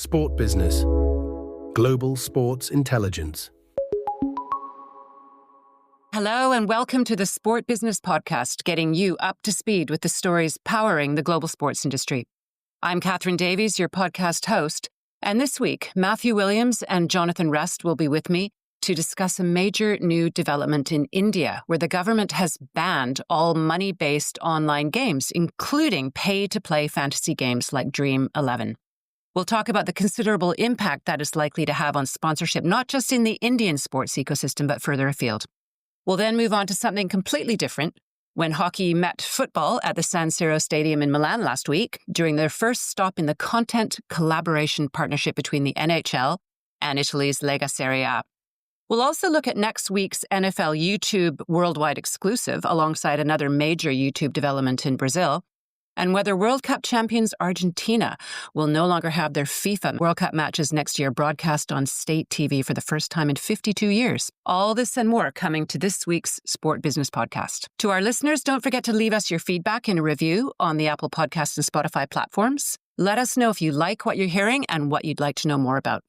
Sport Business. Global Sports Intelligence. Hello and welcome to the Sport Business Podcast, getting you up to speed with the stories powering the global sports industry. I'm Catherine Davies, your podcast host, and this week, Matthew Williams and Jonathan Rest will be with me to discuss a major new development in India, where the government has banned all money-based online games, including pay-to-play fantasy games like Dream 11. We'll talk about the considerable impact that is likely to have on sponsorship, not just in the Indian sports ecosystem, but further afield. We'll then move on to something completely different. When hockey met football at the San Siro Stadium in Milan last week, during their first stop in the content collaboration partnership between the NHL and Italy's Lega Serie. We'll also look at next week's NFL YouTube worldwide exclusive alongside another major YouTube development in Brazil, and whether World Cup champions Argentina will no longer have their FIFA World Cup matches next year broadcast on state TV for the first time in 52 years. All this and more coming to this week's Sport Business Podcast. To our listeners, don't forget to leave us your feedback and a review on the Apple Podcasts and Spotify platforms. Let us know if you like what you're hearing and what you'd like to know more about.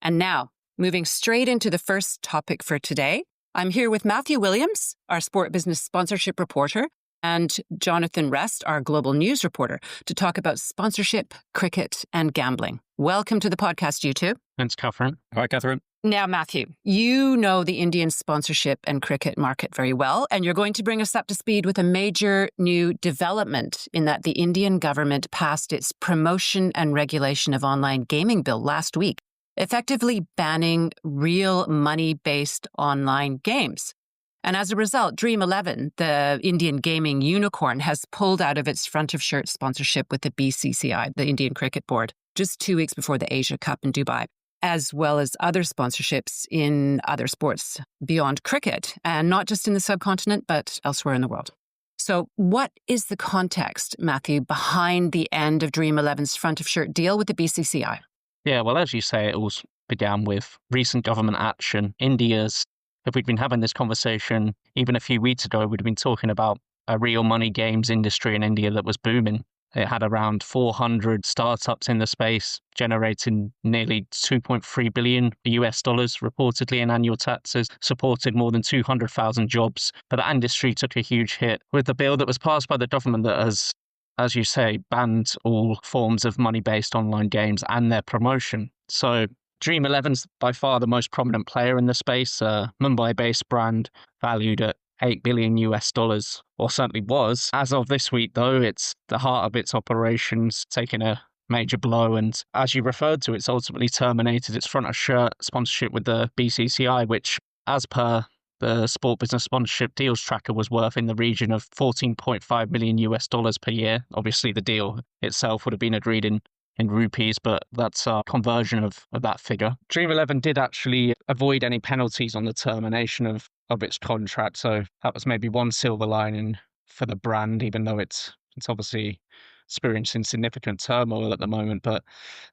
And now, moving straight into the first topic for today, I'm here with Matthew Williams, our Sport Business sponsorship reporter, and Jonathan Rest, our global news reporter, to talk about sponsorship, cricket, and gambling. Welcome to the podcast, you two. Thanks, Catherine. Hi, Catherine. Now, Matthew, you know the Indian sponsorship and cricket market very well, and you're going to bring us up to speed with a major new development in that the Indian government passed its promotion and regulation of online gaming bill last week, effectively banning real money-based online games. And as a result, Dream 11, the Indian gaming unicorn, has pulled out of its front-of-shirt sponsorship with the BCCI, the Indian Cricket Board, just 2 weeks before the Asia Cup in Dubai, as well as other sponsorships in other sports beyond cricket, and not just in the subcontinent, but elsewhere in the world. So what is the context, Matthew, behind the end of Dream 11's front-of-shirt deal with the BCCI? Yeah, well, as you say, it all began with recent government action. If we'd been having this conversation even a few weeks ago, we'd have been talking about a real money games industry in India that was booming. It had around 400 startups in the space, generating nearly 2.3 billion US dollars reportedly in annual taxes, supported more than 200,000 jobs. But the industry took a huge hit with the bill that was passed by the government that has, as you say, banned all forms of money-based online games and their promotion. So Dream 11's by far the most prominent player in the space, a Mumbai-based brand valued at 8 billion US dollars, or certainly was. As of this week, though, it's the heart of its operations taking a major blow. And as you referred to, it's ultimately terminated its front-of-shirt sponsorship with the BCCI, which, as per the Sport Business Sponsorship Deals Tracker, was worth in the region of 14.5 million US dollars per year. Obviously, the deal itself would have been agreed in rupees, but that's a conversion of that figure. Dream 11 did actually avoid any penalties on the termination of its contract, so that was maybe one silver lining for the brand, even though it's obviously experiencing significant turmoil at the moment. But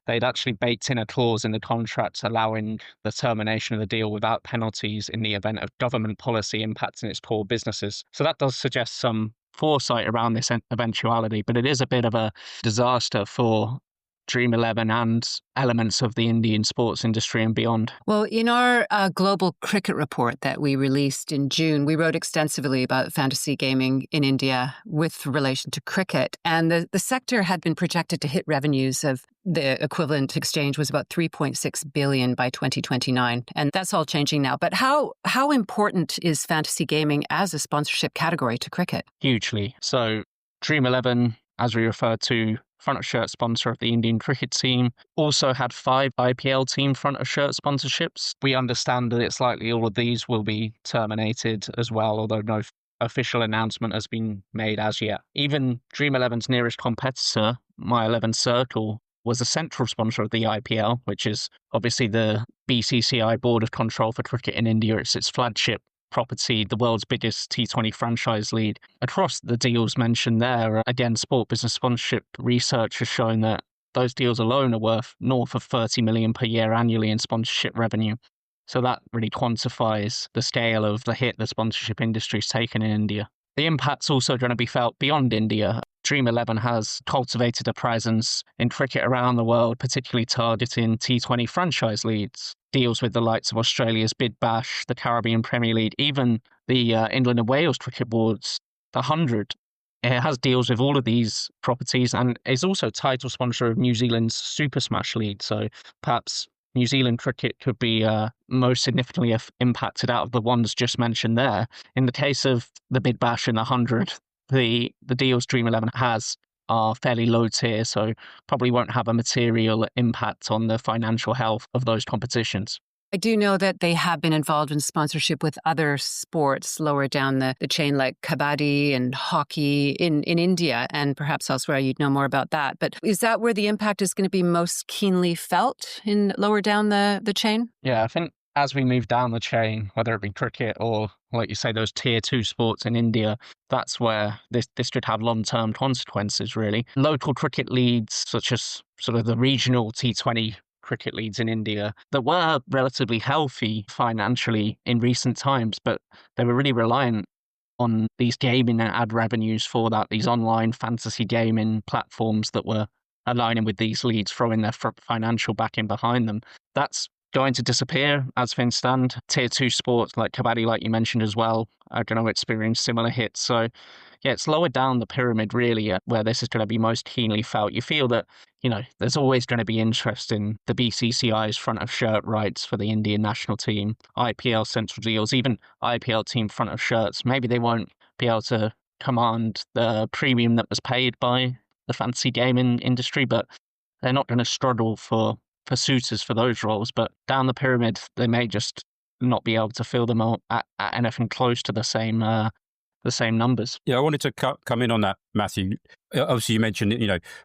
they'd actually baked in a clause in the contract allowing the termination of the deal without penalties in the event of government policy impacting its core businesses. So that does suggest some foresight around this eventuality, but it is a bit of a disaster for Dream 11 and elements of the Indian sports industry and beyond. Well, in our global cricket report that we released in June, we wrote extensively about fantasy gaming in India with relation to cricket. And the sector had been projected to hit revenues of the equivalent exchange was about 3.6 billion by 2029. And that's all changing now. But how important is fantasy gaming as a sponsorship category to cricket? Hugely. So Dream 11, as we referred to, front-of-shirt sponsor of the Indian cricket team, also had 5 IPL team front-of-shirt sponsorships. We understand that it's likely all of these will be terminated as well, although no official announcement has been made as yet. Even Dream 11's nearest competitor, My 11 Circle, was a central sponsor of the IPL, which is obviously the BCCI Board of Control for Cricket in India. It's its flagship property, the world's biggest T20 franchise league. Across the deals mentioned there, again, Sport Business Sponsorship research has shown that those deals alone are worth north of 30 million per year annually in sponsorship revenue. So that really quantifies the scale of the hit the sponsorship industry's taken in India. The impact's also going to be felt beyond India. Dream 11 has cultivated a presence in cricket around the world, particularly targeting T20 franchise leagues, deals with the likes of Australia's Bid Bash, the Caribbean Premier League, even the England and Wales Cricket Board's The 100. It has deals with all of these properties and is also title sponsor of New Zealand's Super Smash League. So perhaps New Zealand cricket could be most significantly impacted out of the ones just mentioned there. In the case of the Bid Bash and the 100, the deals Dream 11 has are fairly low tier, so probably won't have a material impact on the financial health of those competitions. I do know that they have been involved in sponsorship with other sports lower down the chain, like kabaddi and hockey in India, and perhaps elsewhere. You'd know more about that. But is that where the impact is going to be most keenly felt in lower down the chain? Yeah, I think as we move down the chain, whether it be cricket or, like you say, those tier 2 sports in India, that's where this could have long-term consequences, really. Local cricket leagues, such as sort of the regional T20 cricket leagues in India, that were relatively healthy financially in recent times, but they were really reliant on these gaming and ad revenues for that, these online fantasy gaming platforms that were aligning with these leagues, throwing their financial backing behind them. That's going to disappear as things stand. Tier 2 sports like kabaddi, like you mentioned as well, are going to experience similar hits. So yeah, it's lower down the pyramid really where this is going to be most keenly felt. You feel that, there's always going to be interest in the BCCI's front of shirt rights for the Indian national team, IPL central deals, even IPL team front of shirts. Maybe they won't be able to command the premium that was paid by the fantasy gaming industry, but they're not going to struggle for suitors for those roles. But down the pyramid, they may just not be able to fill them out at anything close to the same numbers. Yeah, I wanted to come in on that, Matthew. Obviously, you mentioned,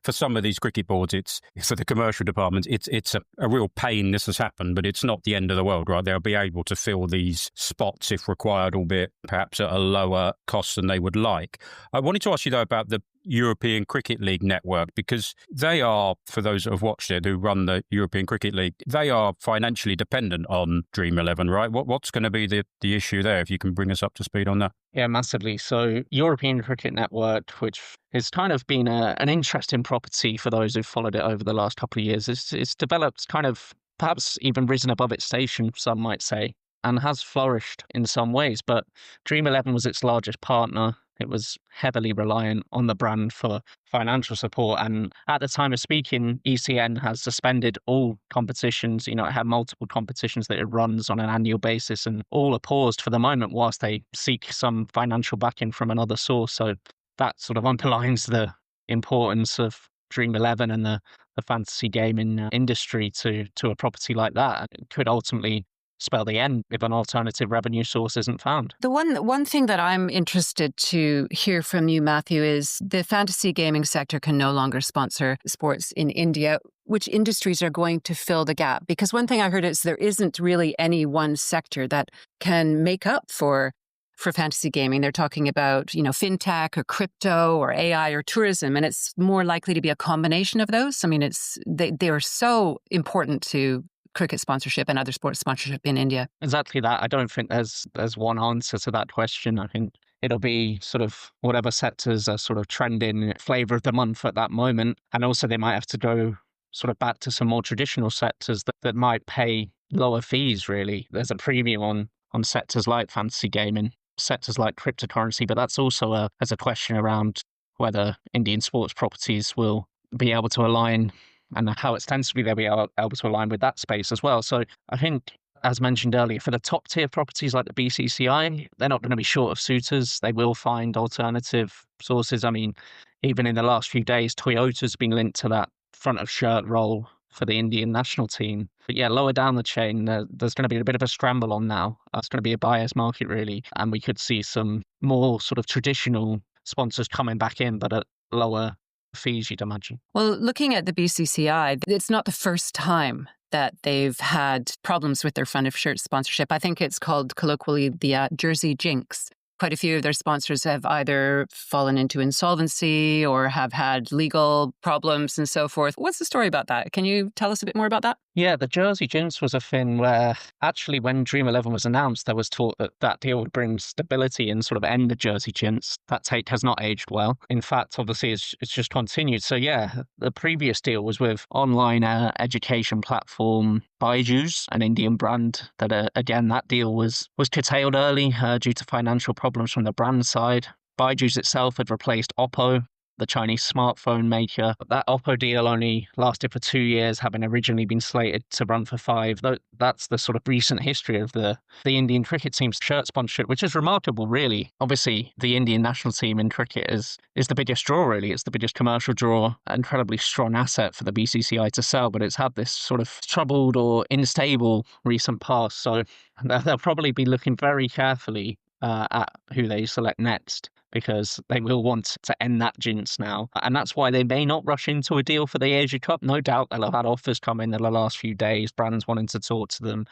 for some of these cricket boards, it's for the commercial department, it's a real pain this has happened, but it's not the end of the world, right? They'll be able to fill these spots if required, albeit perhaps at a lower cost than they would like. I wanted to ask you, though, about the European Cricket League network, because they are, for those that have watched it, who run the European Cricket League, they are financially dependent on Dream 11, right? What's going to be the issue there, if you can bring us up to speed on that? Yeah, massively. So European Cricket Network, which has kind of been an interesting property for those who've followed it over the last couple of years, it's developed kind of perhaps even risen above its station, some might say, and has flourished in some ways. But Dream 11 was its largest partner. It was heavily reliant on the brand for financial support. And at the time of speaking, ECN has suspended all competitions. It had multiple competitions that it runs on an annual basis, and all are paused for the moment whilst they seek some financial backing from another source. So that sort of underlines the importance of Dream 11 and the fantasy gaming industry to a property like that. It could ultimately spell the end if an alternative revenue source isn't found. The one thing that I'm interested to hear from you, Matthew, is the fantasy gaming sector can no longer sponsor sports in India. Which industries are going to fill the gap? Because one thing I heard is there isn't really any one sector that can make up for fantasy gaming. They're talking about, fintech or crypto or AI or tourism, and it's more likely to be a combination of those. I mean, they are so important to cricket sponsorship and other sports sponsorship in India. Exactly that. I don't think there's one answer to that question. I think it'll be sort of whatever sectors are sort of trending flavor of the month at that moment. And also they might have to go sort of back to some more traditional sectors that might pay lower fees, really. There's a premium on sectors like fantasy gaming, sectors like cryptocurrency, but that's also as a question around whether Indian sports properties will be able to align and how extensively they'll be able to align with that space as well. So I think, as mentioned earlier, for the top tier properties like the BCCI, they're not going to be short of suitors. They will find alternative sources. I mean, even in the last few days, Toyota's been linked to that front of shirt role for the Indian national team. But yeah, lower down the chain, there's going to be a bit of a scramble on now. It's going to be a buyer's market, really. And we could see some more sort of traditional sponsors coming back in, but at lower fees, you'd imagine. Well, looking at the BCCI, it's not the first time that they've had problems with their front of shirt sponsorship. I think it's called colloquially the Jersey Jinx. quite a few of their sponsors have either fallen into insolvency or have had legal problems and so forth. What's the story about that? Can you tell us a bit more about that? Yeah, the Jersey Jinx was a thing where actually when Dream 11 was announced, there was talk that that deal would bring stability and sort of end the Jersey Jinx. That take has not aged well. In fact, obviously, it's just continued. So yeah, the previous deal was with online education platform Byju's, an Indian brand that, again, that deal was curtailed early due to financial problems from the brand side. Byju's itself had replaced Oppo, the Chinese smartphone maker. That Oppo deal only lasted for 2 years, having originally been slated to run for 5. That's the sort of recent history of the Indian cricket team's shirt sponsorship, which is remarkable, really. Obviously, the Indian national team in cricket is the biggest draw, really. It's the biggest commercial draw, incredibly strong asset for the BCCI to sell, but it's had this sort of troubled or unstable recent past. So they'll probably be looking very carefully at who they select next, because they will want to end that jinx now. And that's why they may not rush into a deal for the Asia Cup. No doubt they'll have had offers come in the last few days, brands wanting to talk to them.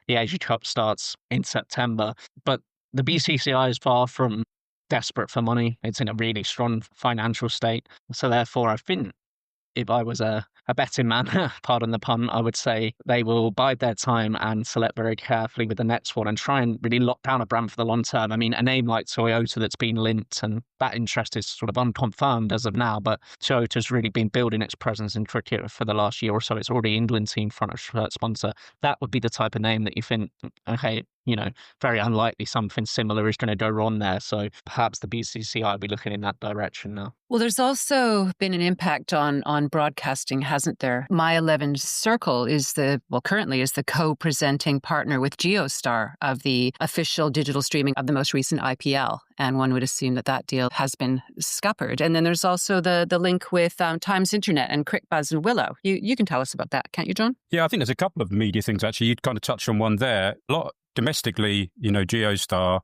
The Asia Cup starts in September. But the BCCI is far from desperate for money. It's in a really strong financial state. So therefore, I think if I was a betting man, pardon the pun, I would say they will bide their time and select very carefully with the next one and try and really lock down a brand for the long term. I mean, a name like Toyota that's been linked, and that interest is sort of unconfirmed as of now, but Toyota's really been building its presence in cricket for the last year or so. It's already England team front of shirt sponsor. That would be the type of name that you think, okay, very unlikely something similar is going to go wrong there. So perhaps the BCCI will be looking in that direction now. Well, there's also been an impact on broadcasting, hasn't there? My 11 Circle currently is the co-presenting partner with JioStar of the official digital streaming of the most recent IPL. And one would assume that deal has been scuppered. And then there's also the link with Times Internet and CricBuzz and Willow. You can tell us about that, can't you, John? Yeah, I think there's a couple of media things, actually. You'd kind of touch on one there. A lot domestically, JioStar,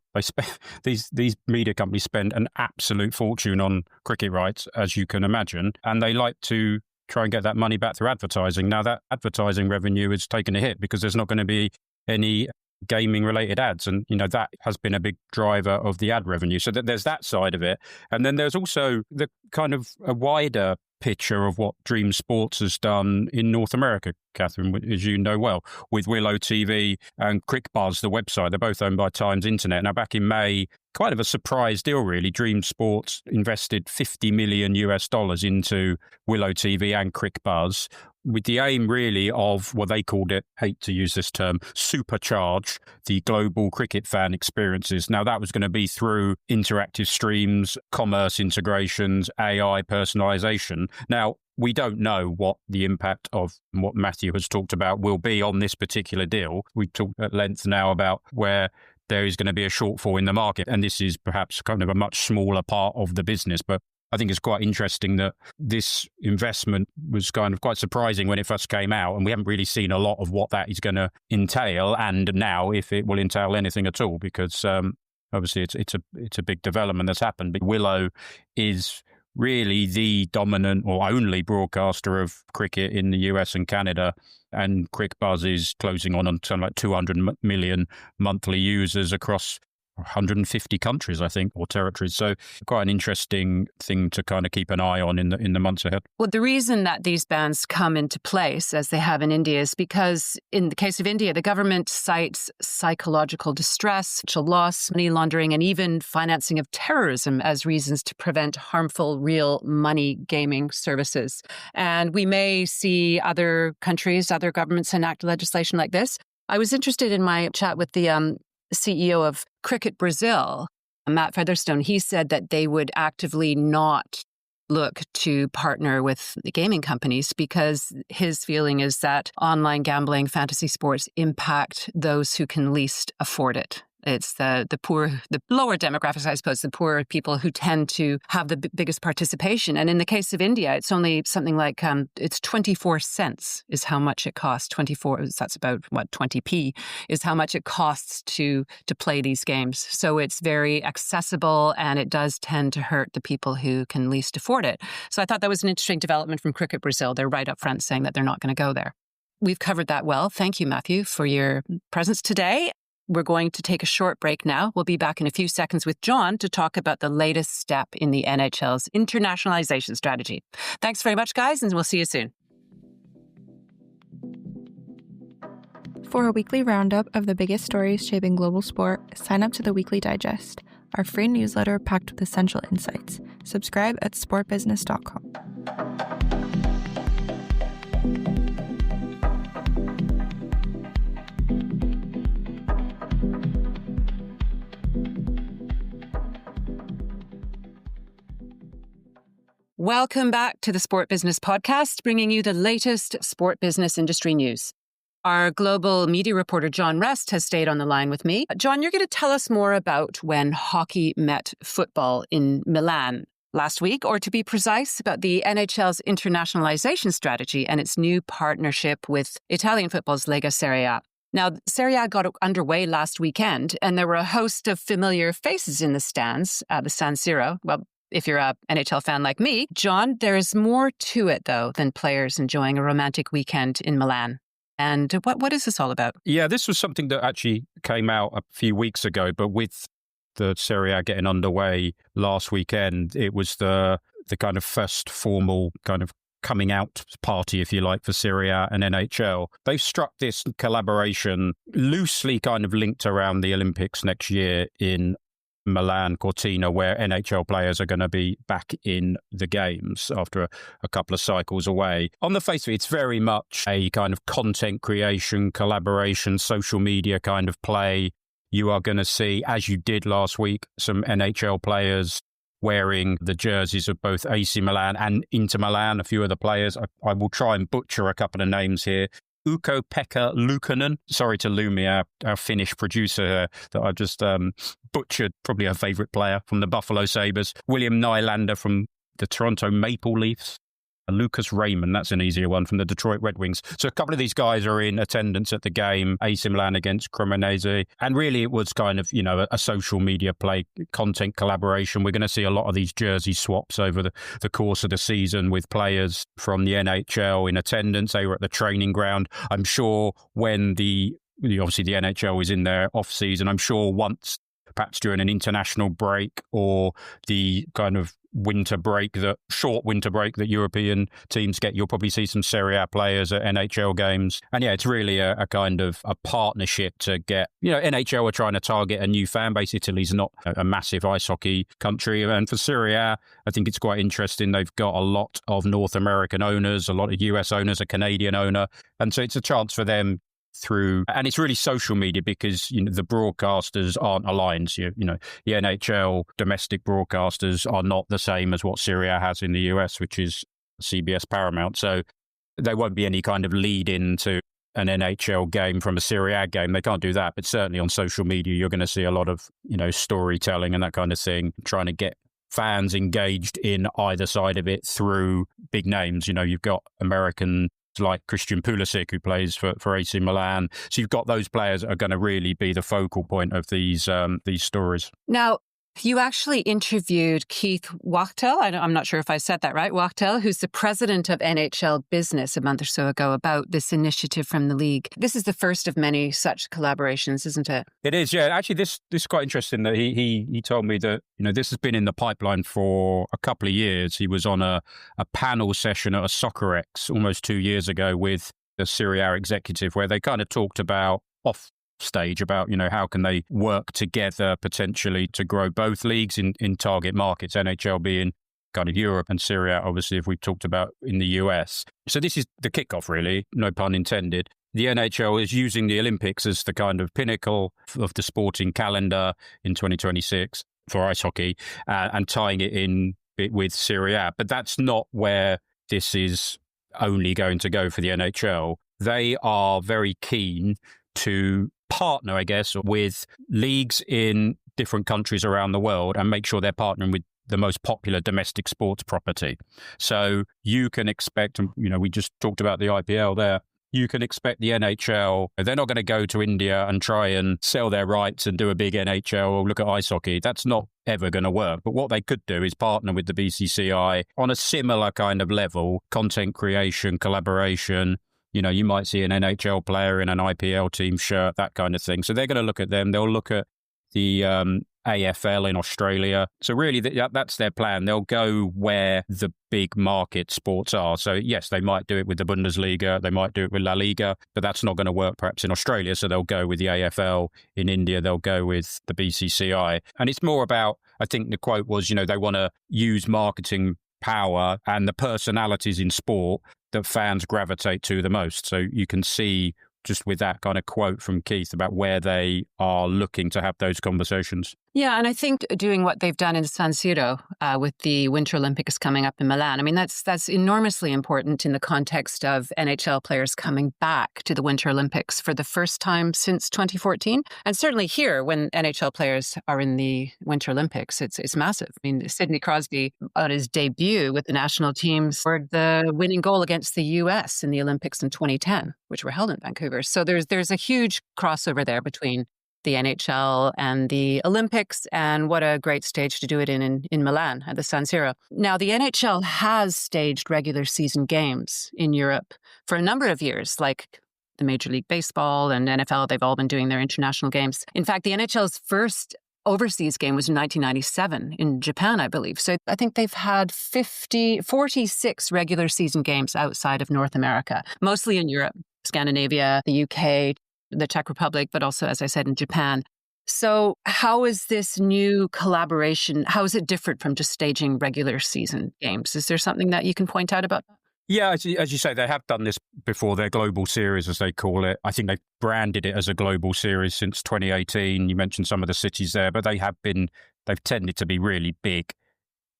these media companies spend an absolute fortune on cricket rights, as you can imagine, and they like to try and get that money back through advertising. Now, that advertising revenue is taking a hit because there's not going to be any gaming-related ads, and that has been a big driver of the ad revenue. So there's that side of it, and then there's also the kind of a wider picture of what Dream Sports has done in North America, Catherine, as you know well, with Willow TV and CricBuzz, the website. They're both owned by Times Internet. Now, back in May, kind of a surprise deal, really. Dream Sports invested $50 million into Willow TV and CricBuzz, with the aim really of what they called it, hate to use this term, supercharge the global cricket fan experiences. Now, that was going to be through interactive streams, commerce integrations, AI personalization. Now, we don't know what the impact of what Matthew has talked about will be on this particular deal. We talked at length now about where there is going to be a shortfall in the market, and this is perhaps kind of a much smaller part of the business. But I think it's quite interesting that this investment was kind of quite surprising when it first came out, and we haven't really seen a lot of what that is going to entail, and now if it will entail anything at all, because obviously it's a big development that's happened. But Willow is really the dominant or only broadcaster of cricket in the US and Canada, and CricBuzz is closing on something like 200 million monthly users across 150 countries, I think, or territories. So quite an interesting thing to kind of keep an eye on in the months ahead. Well, the reason that these bans come into place, as they have in India, is because in the case of India, the government cites psychological distress, financial loss, money laundering, and even financing of terrorism as reasons to prevent harmful real money gaming services. And we may see other countries, other governments enact legislation like this. I was interested in my chat with the CEO of Cricket Brazil, Matt Featherstone. He said that they would actively not look to partner with the gaming companies because his feeling is that online gambling, fantasy sports impact those who can least afford it. It's the poor, the lower demographics, I suppose, the poorer people who tend to have the biggest participation. And in the case of India, it's only something like, it's 24 cents is how much it costs. 24, that's about, 20p is how much it costs to play these games. So it's very accessible, and it does tend to hurt the people who can least afford it. So I thought that was an interesting development from Cricket Brazil. They're right up front saying that they're not going to go there. We've covered that well. Thank you, Matthew, for your presence today. We're going to take a short break now. We'll be back in a few seconds with John to talk about the latest step in the NHL's internationalization strategy. Thanks very much, guys, and we'll see you soon. For a weekly roundup of the biggest stories shaping global sport, sign up to the Weekly Digest, our free newsletter packed with essential insights. Subscribe at sportbusiness.com. Welcome back to the Sport Business Podcast, bringing you the latest sport business industry news. Our global media reporter, John Rest, has stayed on the line with me. John, you're going to tell us more about when hockey met football in Milan last week, or to be precise, about the NHL's internationalization strategy and its new partnership with Italian football's Lega Serie. Now, Serie A got underway last weekend, and there were a host of familiar faces in the stands at the San Siro. Well, if you're a NHL fan like me, John, there's more to it, though, than players enjoying a romantic weekend in Milan. And what is this all about? Yeah, this was something that actually came out a few weeks ago, but with the Serie A getting underway last weekend, it was the kind of first formal kind of coming out party, if you like, for Serie A and NHL. They've struck this collaboration loosely kind of linked around the Olympics next year in Milan, Cortina, where NHL players are going to be back in the games after a couple of cycles away. On the face of it, it's very much a kind of content creation, collaboration, social media kind of play. You are going to see, as you did last week, some NHL players wearing the jerseys of both AC Milan and Inter Milan, a few of the players. I will try and butcher a couple of names here. Ukko-Pekka Luukkonen. Sorry to Lumi, our Finnish producer here, that I've just butchered, probably her favourite player from the Buffalo Sabres. William Nylander from the Toronto Maple Leafs. And Lucas Raymond, that's an easier one, from the Detroit Red Wings. So a couple of these guys are in attendance at the game, AC Milan against Cremonese. And really it was kind of, a social media play, content collaboration. We're going to see a lot of these jersey swaps over the course of the season with players from the NHL in attendance. They were at the training ground. I'm sure when obviously the NHL is in their off season, I'm sure once, perhaps during an international break or the kind of short winter break that European teams get, you'll probably see some Serie A players at NHL games. And yeah, it's really a kind of a partnership to get, NHL are trying to target a new fan base. Italy's not a massive ice hockey country. And for Serie A, I think it's quite interesting. They've got a lot of North American owners, a lot of US owners, a Canadian owner. And so it's a chance for them and it's really social media because the broadcasters aren't aligned. So, the NHL domestic broadcasters are not the same as what Serie A has in the US, which is CBS Paramount. So there won't be any kind of lead into an NHL game from a Serie A game. They can't do that. But certainly on social media, you're going to see a lot of storytelling and that kind of thing, trying to get fans engaged in either side of it through big names. You've got American like Christian Pulisic, who plays for AC Milan. So you've got those players that are going to really be the focal point of these stories. Now, you actually interviewed Keith Wachtel. I'm not sure if I said that right. Wachtel, who's the president of NHL Business a month or so ago, about this initiative from the league. This is the first of many such collaborations, isn't it? It is, yeah. Actually, this is quite interesting that he told me that this has been in the pipeline for a couple of years. He was on a panel session at a Soccer X almost 2 years ago with the Serie A executive, where they kind of talked about off stage about how can they work together potentially to grow both leagues in target markets, NHL being kind of Europe and Serie A, obviously, if we've talked about in the US. So this is the kickoff, really, no pun intended. The NHL is using the Olympics as the kind of pinnacle of the sporting calendar in 2026 for ice hockey and tying it in with Serie A. But that's not where this is only going to go for the NHL. They are very keen to partner, I guess, with leagues in different countries around the world and make sure they're partnering with the most popular domestic sports property. So you can expect, we just talked about the IPL there, you can expect the NHL, they're not going to go to India and try and sell their rights and do a big NHL or look at ice hockey. That's not ever going to work. But what they could do is partner with the BCCI on a similar kind of level, content creation, collaboration, You might see an NHL player in an IPL team shirt, that kind of thing. So they're going to look at them. They'll look at the AFL in Australia. So really, that's their plan. They'll go where the big market sports are. So yes, they might do it with the Bundesliga, they might do it with La Liga, but that's not going to work perhaps in Australia. So they'll go with the AFL. In India, they'll go with the BCCI. And it's more about, I think the quote was, they want to use marketing power and the personalities in sport that fans gravitate to the most. So you can see just with that kind of quote from Keith about where they are looking to have those conversations. Yeah, and I think doing what they've done in San Siro with the Winter Olympics coming up in Milan, I mean, that's enormously important in the context of NHL players coming back to the Winter Olympics for the first time since 2014. And certainly here, when NHL players are in the Winter Olympics, it's massive. I mean, Sidney Crosby, on his debut with the national team, scored the winning goal against the US in the Olympics in 2010, which were held in Vancouver. So there's a huge crossover there between the NHL and the Olympics, and what a great stage to do it in Milan at the San Siro. Now, the NHL has staged regular season games in Europe for a number of years, like the Major League Baseball and NFL. They've all been doing their international games. In fact, the NHL's first overseas game was in 1997 in Japan, I believe. So I think they've had 46 regular season games outside of North America, mostly in Europe, Scandinavia, the UK, the Czech Republic, but also, as I said, in Japan. So how is this new collaboration, how is it different from just staging regular season games? Is there something that you can point out about that? Yeah, as you say, they have done this before, their global series, as they call it. I think they've branded it as a global series since 2018. You mentioned some of the cities there, but they've tended to be really big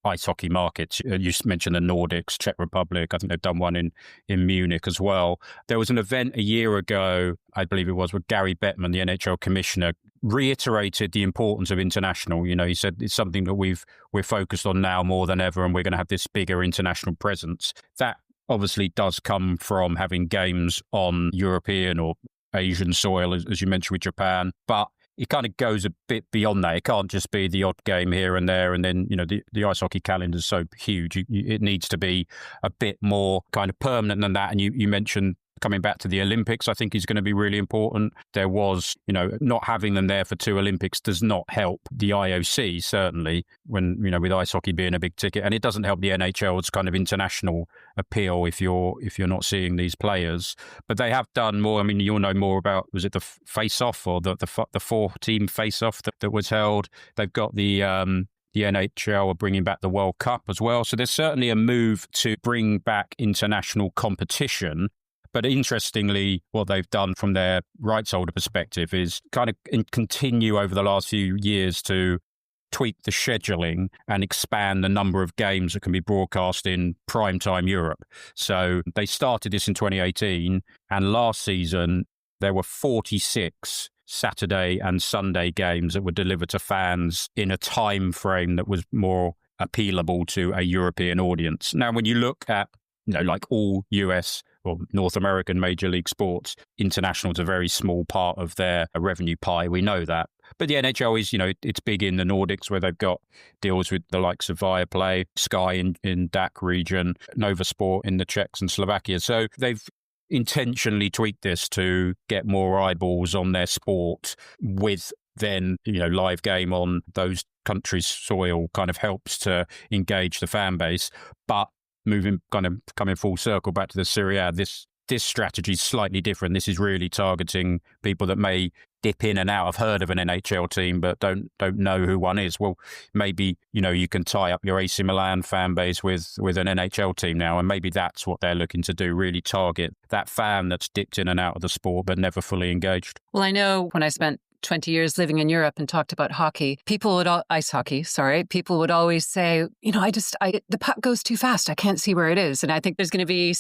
ice hockey markets. You mentioned the Nordics, Czech Republic. I think they've done one in Munich as well. There was an event a year ago, I believe it was, where Gary Bettman, the NHL commissioner, reiterated the importance of international. He said it's something that we're focused on now more than ever, and we're going to have this bigger international presence. That obviously does come from having games on European or Asian soil, as you mentioned with Japan, but it kind of goes a bit beyond that. It can't just be the odd game here and there. And then, the ice hockey calendar is so huge. It needs to be a bit more kind of permanent than that. And you mentioned coming back to the Olympics, I think is going to be really important. There was, not having them there for 2 Olympics does not help the IOC, certainly, when, with ice hockey being a big ticket. And it doesn't help the NHL's kind of international appeal if you're not seeing these players. But they have done more. I mean, you'll know more about, was it the face-off or the 4-team face-off that was held? They've got the NHL are bringing back the World Cup as well. So there's certainly a move to bring back international competition. But interestingly, what they've done from their rights holder perspective is kind of continue over the last few years to tweak the scheduling and expand the number of games that can be broadcast in primetime Europe. So they started this in 2018, and last season there were 46 Saturday and Sunday games that were delivered to fans in a time frame that was more appealable to a European audience. Now, when you look at, like all US or North American major league sports, international is a very small part of their revenue pie. We know that. But the NHL is, it's big in the Nordics, where they've got deals with the likes of Viaplay, Sky in DAC region, Nova Sport in the Czechs and Slovakia. So they've intentionally tweaked this to get more eyeballs on their sport, with then, live game on those countries' soil kind of helps to engage the fan base. But coming full circle back to the Serie A, this strategy is slightly different. This is really targeting people that may dip in and out, have heard of an NHL team, but don't know who one is. Well, maybe, you can tie up your AC Milan fan base with an NHL team now, and maybe that's what they're looking to do, really target that fan that's dipped in and out of the sport, but never fully engaged. Well, I know when I spent 20 years living in Europe and talked about hockey, people would always say, the puck goes too fast. I can't see where it is. And I think there's going to be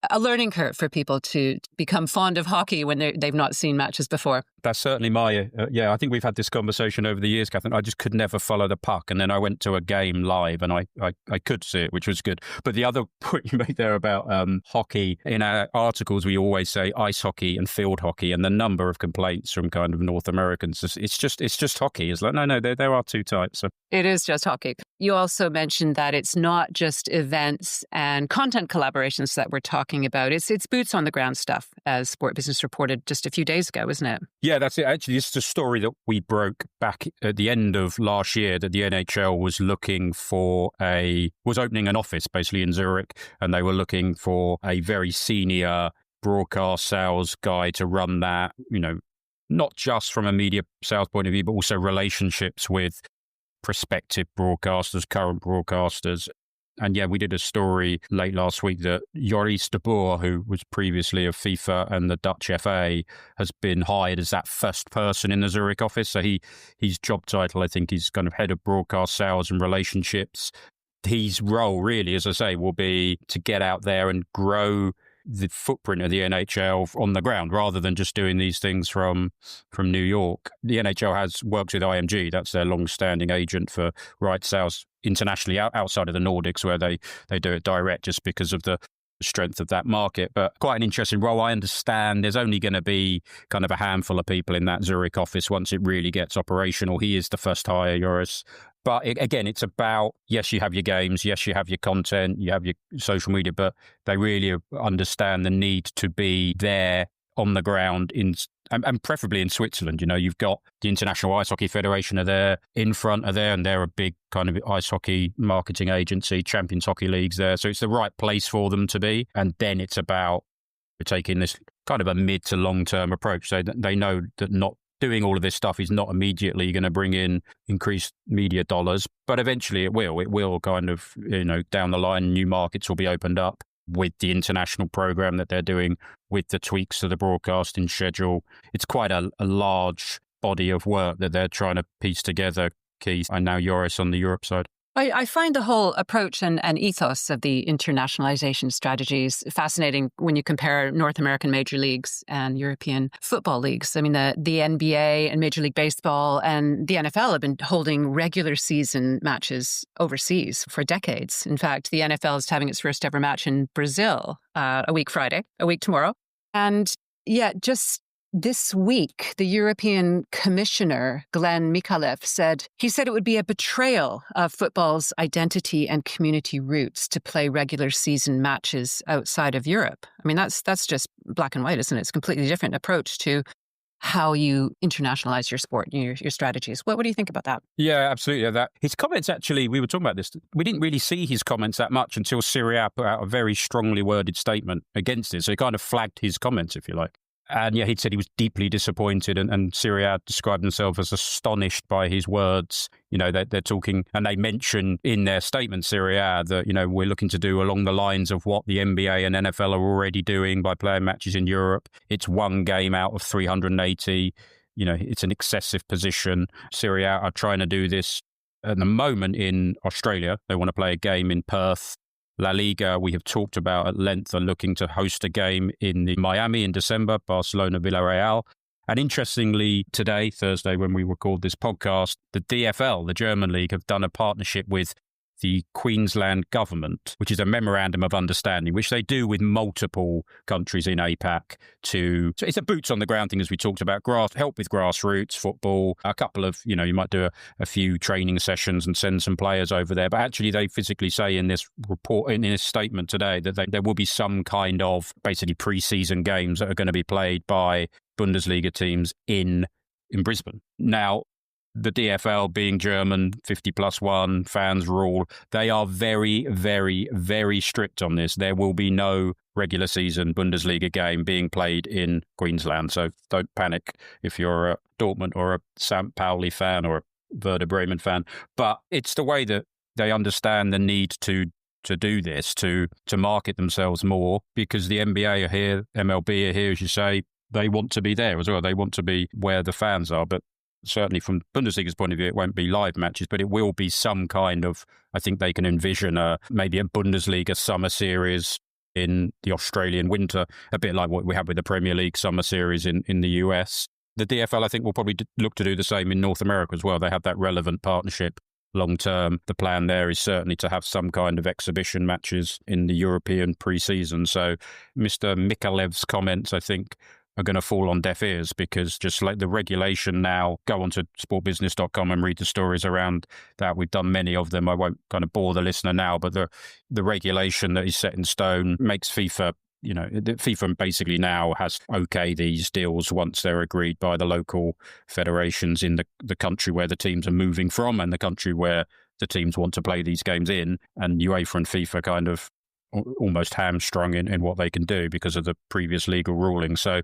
a learning curve for people to become fond of hockey when they've not seen matches before. That's certainly my, I think we've had this conversation over the years, Catherine. I just could never follow the puck. And then I went to a game live and I could see it, which was good. But the other point you made there about hockey, in our articles, we always say ice hockey and field hockey, and the number of complaints from kind of North Americans, it's just hockey. It's like, no, there are two types. So. It is just hockey. You also mentioned that it's not just events and content collaborations that we're talking about. It's boots on the ground stuff, as Sport Business reported just a few days ago, isn't it? Yeah, that's it. Actually, this is a story that we broke back at the end of last year, that the NHL was was opening an office basically in Zurich, and they were looking for a very senior broadcast sales guy to run that, not just from a media sales point of view, but also relationships with prospective broadcasters, current broadcasters. And yeah, we did a story late last week that Joris de Boer, who was previously of FIFA and the Dutch FA, has been hired as that first person in the Zurich office. So his job title, I think, is kind of head of broadcast sales and relationships. His role really, as I say, will be to get out there and grow the footprint of the NHL on the ground, rather than just doing these things from New York. The NHL works with IMG. That's their long-standing agent for rights sales internationally outside of the Nordics, where they do it direct just because of the strength of that market. But quite an interesting role. I understand there's only going to be kind of a handful of people in that Zurich office once it really gets operational. He is the first hire, Joris. But again, it's about, yes, you have your games, yes, you have your content, you have your social media, but they really understand the need to be there on the ground and preferably in Switzerland. You've got the International Ice Hockey Federation and they're a big kind of ice hockey marketing agency, Champions Hockey Leagues there. So it's the right place for them to be. And then it's about taking this kind of a mid to long-term approach. So they know that not doing all of this stuff is not immediately going to bring in increased media dollars, but eventually it will. It will kind of, down the line, new markets will be opened up with the international program that they're doing, with the tweaks to the broadcasting schedule. It's quite a large body of work that they're trying to piece together, Keith, and now Joris on the Europe side. I find the whole approach and ethos of the internationalization strategies fascinating when you compare North American major leagues and European football leagues. I mean, the NBA and Major League Baseball and the NFL have been holding regular season matches overseas for decades. In fact, the NFL is having its first ever match in Brazil a week tomorrow. And yeah, just this week, the European Commissioner, Glenn Mikalev, said it would be a betrayal of football's identity and community roots to play regular season matches outside of Europe. I mean, that's just black and white, isn't it? It's a completely different approach to how you internationalize your sport, your strategies. What do you think about that? Yeah, absolutely. That his comments, actually, we were talking about this. We didn't really see his comments that much until Serie put out a very strongly worded statement against it. So he kind of flagged his comments, if you like. And yeah, he'd said he was deeply disappointed, and Serie described themselves as astonished by his words. They're talking, and they mention in their statement, Serie that, we're looking to do along the lines of what the NBA and NFL are already doing by playing matches in Europe. It's one game out of 380. It's an excessive position. Serie are trying to do this at the moment in Australia. They want to play a game in Perth. La Liga, we have talked about at length, are looking to host a game in Miami in December, Barcelona-Villarreal. And interestingly, today, Thursday, when we record this podcast, the DFL, the German league, have done a partnership with the Queensland government, which is a memorandum of understanding, which they do with multiple countries in APAC so it's a boots on the ground thing, as we talked about, help with grassroots football, a couple of, you might do a few training sessions and send some players over there. But actually they physically say in this report, in this statement today, that there will be some kind of basically pre-season games that are going to be played by Bundesliga teams in Brisbane. Now, the DFL, being German, 50+1 fans rule, they are very, very, very strict on this. There will be no regular season Bundesliga game being played in Queensland. So don't panic if you're a Dortmund or a St. Pauli fan or a Werder Bremen fan. But it's the way that they understand the need to do this, to market themselves more, because the NBA are here, MLB are here, as you say. They want to be there as well. They want to be where the fans are. But certainly from Bundesliga's point of view, it won't be live matches, but it will be some kind of, I think they can envision maybe a Bundesliga summer series in the Australian winter, a bit like what we have with the Premier League summer series in the US. the DFL, I think, will probably look to do the same in North America as well. They have that relevant partnership long term. The plan there is certainly to have some kind of exhibition matches in the European pre-season. So Mr. Mikalev's comments, I think, are going to fall on deaf ears, because just like the regulation now, go onto sportbusiness.com and read the stories around that. We've done many of them. I won't kind of bore the listener now, but the regulation that is set in stone makes FIFA, FIFA basically now has okay these deals once they're agreed by the local federations in the country where the teams are moving from and the country where the teams want to play these games in. And UEFA and FIFA kind of almost hamstrung in what they can do because of the previous legal ruling. So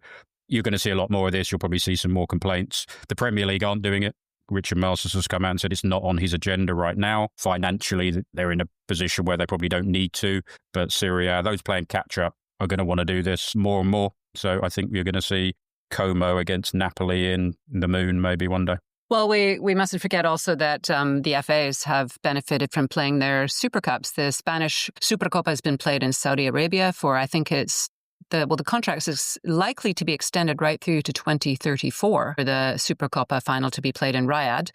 you're going to see a lot more of this. You'll probably see some more complaints. The Premier League aren't doing it. Richard Masters has come out and said it's not on his agenda right now. Financially, they're in a position where they probably don't need to. But Serie, those playing catch-up, are going to want to do this more and more. So I think you're going to see Como against Napoli in the Moon maybe one day. Well, we mustn't forget also that the FAs have benefited from playing their Super Cups. The Spanish Supercopa has been played in Saudi Arabia for, I think it's, the contract is likely to be extended right through to 2034 for the Supercopa final to be played in Riyadh.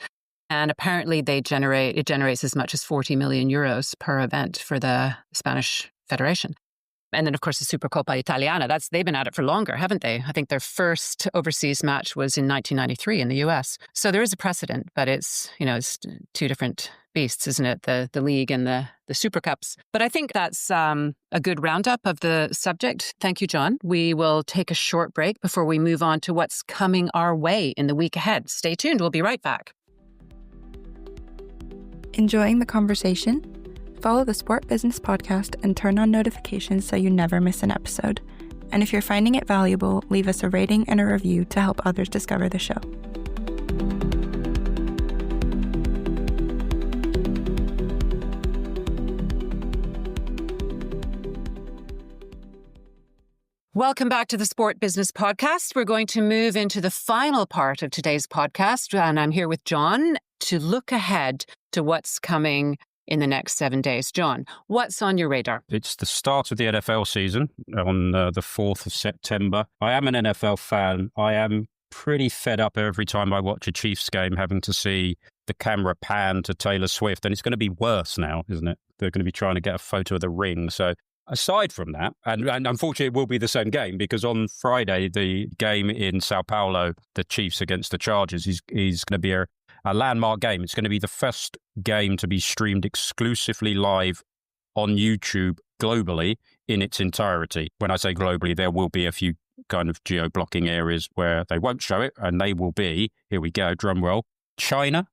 And apparently it generates as much as 40 million euros per event for the Spanish Federation. And then, of course, the Supercoppa Italiana, they've been at it for longer, haven't they? I think their first overseas match was in 1993 in the US. So there is a precedent, but it's two different beasts, isn't it? The league and the Super Cups. But I think that's a good roundup of the subject. Thank you, John. We will take a short break before we move on to what's coming our way in the week ahead. Stay tuned. We'll be right back. Enjoying the conversation? Follow the Sport Business Podcast and turn on notifications so you never miss an episode. And if you're finding it valuable, leave us a rating and a review to help others discover the show. Welcome back to the Sport Business Podcast. We're going to move into the final part of today's podcast, and I'm here with John to look ahead to what's coming in the next 7 days. John, what's on your radar? It's the start of the NFL season on the 4th of September. I am an NFL fan. I am pretty fed up every time I watch a Chiefs game having to see the camera pan to Taylor Swift. And it's going to be worse now, isn't it? They're going to be trying to get a photo of the ring. So aside from that, and unfortunately it will be the same game, because on Friday, the game in São Paulo, the Chiefs against the Chargers, is going to be a landmark game. It's going to be the first game to be streamed exclusively live on YouTube globally in its entirety. When I say globally, there will be a few kind of geo-blocking areas where they won't show it, and they will be, here we go, drum roll, China,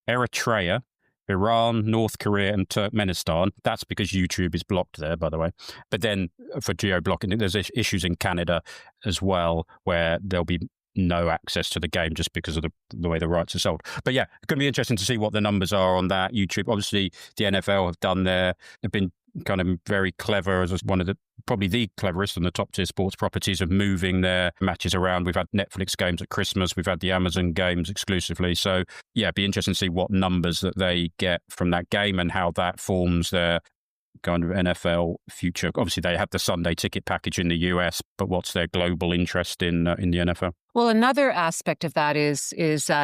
Eritrea, Iran, North Korea, and Turkmenistan. That's because YouTube is blocked there, by the way. But then for geo-blocking, there's issues in Canada as well, where there'll be no access to the game just because of the way the rights are sold. But yeah, it's going to be interesting to see what the numbers are on that. YouTube, obviously, the NFL have been kind of very clever as one of probably the cleverest and the top tier sports properties of moving their matches around. We've had Netflix games at Christmas. We've had the Amazon games exclusively. So yeah, it'd be interesting to see what numbers that they get from that game and how that forms their kind of NFL future. Obviously, they have the Sunday ticket package in the US, but what's their global interest in the NFL? Well, another aspect of that is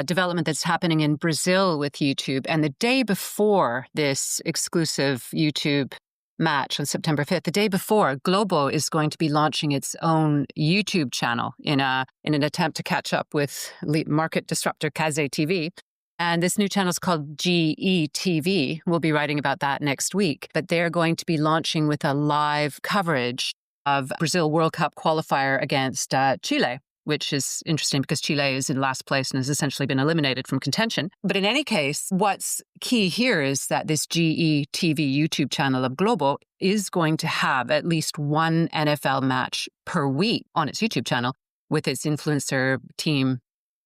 development that's happening in Brazil with YouTube. And the day before this exclusive YouTube match on September 5th, the day before, Globo is going to be launching its own YouTube channel in an attempt to catch up with market disruptor Cazé TV. And this new channel is called GETV. We'll be writing about that next week. But they're going to be launching with a live coverage of Brazil World Cup qualifier against Chile, which is interesting because Chile is in last place and has essentially been eliminated from contention. But in any case, what's key here is that this GETV YouTube channel of Globo is going to have at least one NFL match per week on its YouTube channel with its influencer team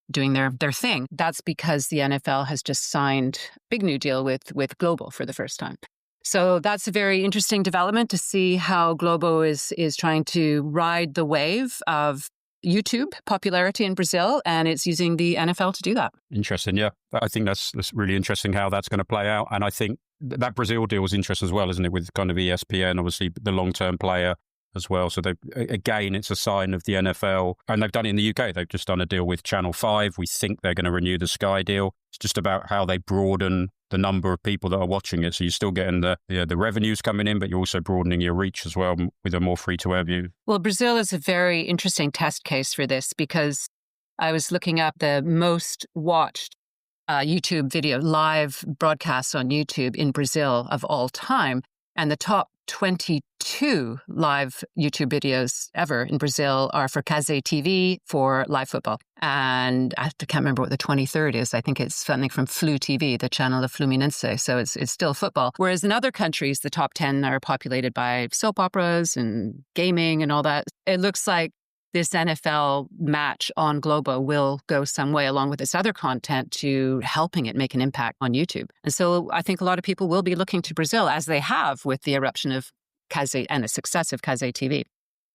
doing their thing. That's because the NFL has just signed a big new deal with Globo for the first time. So that's a very interesting development to see how Globo is trying to ride the wave of YouTube popularity in Brazil, and it's using the NFL to do that. Interesting, yeah. I think that's really interesting how that's going to play out. And I think that Brazil deal was interesting as well, isn't it, with kind of ESPN, obviously the long-term player as well. So again, it's a sign of the NFL, and they've done it in the UK. They've just done a deal with Channel 5. We think they're going to renew the Sky deal. It's just about how they broaden the number of people that are watching it. So you're still getting the revenues coming in, but you're also broadening your reach as well with a more free-to-air view. Well, Brazil is a very interesting test case for this, because I was looking up the most watched YouTube video, live broadcasts on YouTube in Brazil of all time. And the top 22 live YouTube videos ever in Brazil are for Cazé TV for live football. And I can't remember what the 23rd is. I think it's something from Flu TV, the channel of Fluminense. So it's still football. Whereas in other countries, the top 10 are populated by soap operas and gaming and all that. It looks like this NFL match on Globo will go some way, along with this other content, to helping it make an impact on YouTube. And so I think a lot of people will be looking to Brazil, as they have with the eruption of Cazé and the success of Cazé TV.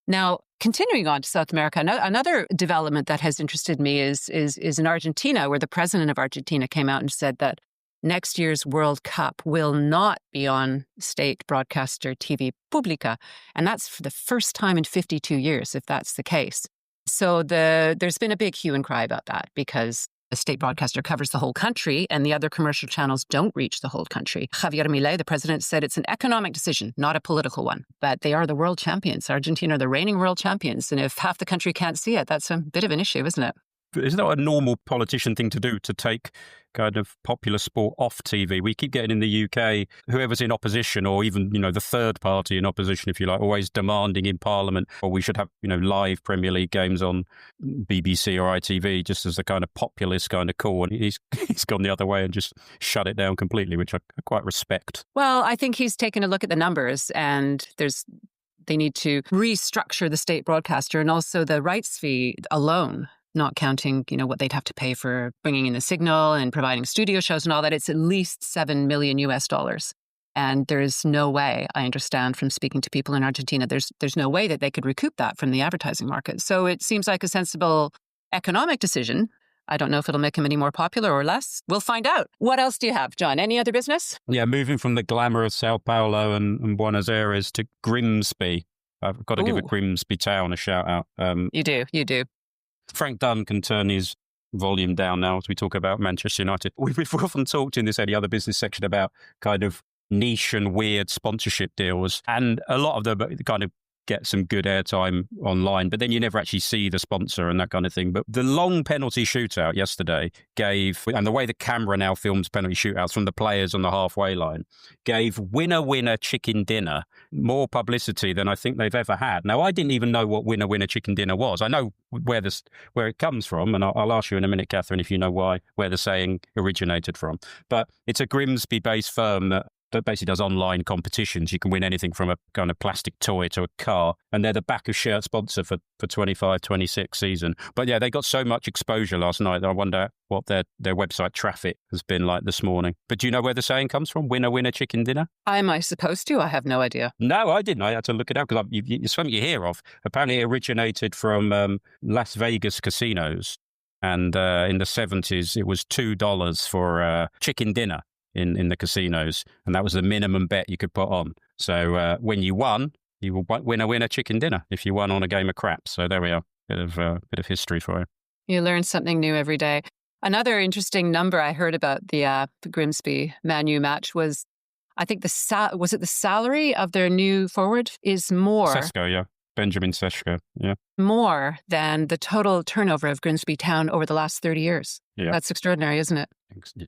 Now, continuing on to South America, another development that has interested me is in Argentina, where the president of Argentina came out and said that next year's World Cup will not be on state broadcaster TV Pública. And that's for the first time in 52 years, if that's the case. So there's been a big hue and cry about that, because the state broadcaster covers the whole country and the other commercial channels don't reach the whole country. Javier Milei, the president, said it's an economic decision, not a political one. But they are the world champions. Argentina are the reigning world champions. And if half the country can't see it, that's a bit of an issue, isn't it? Isn't that a normal politician thing to do, to take kind of popular sport off TV? We keep getting in the UK, whoever's in opposition, or even, the third party in opposition, if you like, always demanding in Parliament, or we should have, live Premier League games on BBC or ITV, just as a kind of populist kind of call. And he's gone the other way and just shut it down completely, which I quite respect. Well, I think he's taken a look at the numbers, and they need to restructure the state broadcaster, and also the rights fee alone, not counting, what they'd have to pay for bringing in the signal and providing studio shows and all that. It's at least $7 million. And there's no way, I understand from speaking to people in Argentina, there's no way that they could recoup that from the advertising market. So it seems like a sensible economic decision. I don't know if it'll make them any more popular or less. We'll find out. What else do you have, John? Any other business? Yeah, moving from the glamour of Sao Paulo and Buenos Aires to Grimsby. I've got to give a Grimsby town a shout out. You do. Frank Dunn can turn his volume down now as we talk about Manchester United. We've often talked in this Any Other Business section about kind of niche and weird sponsorship deals, and a lot of them kind of get some good airtime online, but then you never actually see the sponsor and that kind of thing. But the long penalty shootout yesterday and the way the camera now films penalty shootouts from the players on the halfway line, gave Winner Chicken Dinner more publicity than I think they've ever had. Now, I didn't even know what Winner Chicken Dinner was. I know where it comes from, and I'll ask you in a minute, Catherine, if you know where the saying originated from. But it's a Grimsby-based firm that basically does online competitions. You can win anything from a kind of plastic toy to a car, and they're the back of shirt sponsor for 25-26 season. But yeah, they got so much exposure last night that I wonder what their website traffic has been like this morning. But do you know where the saying comes from? Winner Chicken Dinner? Am I supposed to? I have no idea. No, I didn't. I had to look it up because it's something you hear of. Apparently it originated from Las Vegas casinos, and in the 70s it was $2 for chicken dinner in the casinos, and that was the minimum bet you could put on. So when you won, you will win a chicken dinner if you won on a game of craps. So there we are, bit of history for you. You learn something new every day. Another interesting number I heard about the Grimsby Man U match was, I think the salary of their new forward is more. Sesko, yeah. Benjamin Sesko, yeah. More than the total turnover of Grimsby Town over the last 30 years. Yeah. That's extraordinary, isn't it?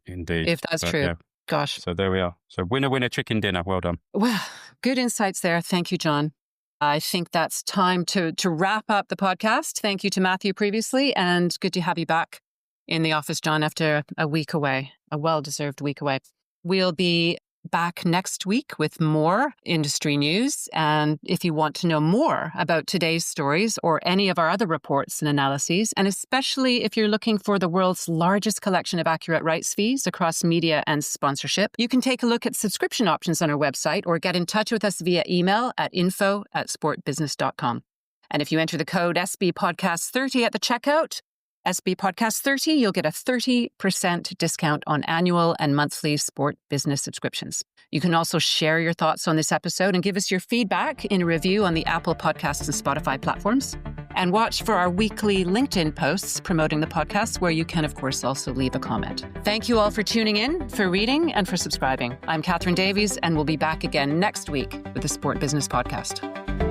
Indeed. If that's true. Yeah. Gosh. So there we are. So winner chicken dinner. Well done. Well, good insights there. Thank you, John. I think that's time to wrap up the podcast. Thank you to Matthew previously, and good to have you back in the office, John, after a week away, a well-deserved week away. We'll be back next week with more industry news. And if you want to know more about today's stories or any of our other reports and analyses, and especially if you're looking for the world's largest collection of accurate rights fees across media and sponsorship, you can take a look at subscription options on our website or get in touch with us via email at info@sportbusiness.com. And if you enter the code SBPodcast30 at the checkout, SB Podcast 30, you'll get a 30% discount on annual and monthly Sport Business subscriptions. You can also share your thoughts on this episode and give us your feedback in a review on the Apple Podcasts and Spotify platforms. And watch for our weekly LinkedIn posts promoting the podcast, where you can, of course, also leave a comment. Thank you all for tuning in, for reading, and for subscribing. I'm Catherine Davies, and we'll be back again next week with the Sport Business Podcast.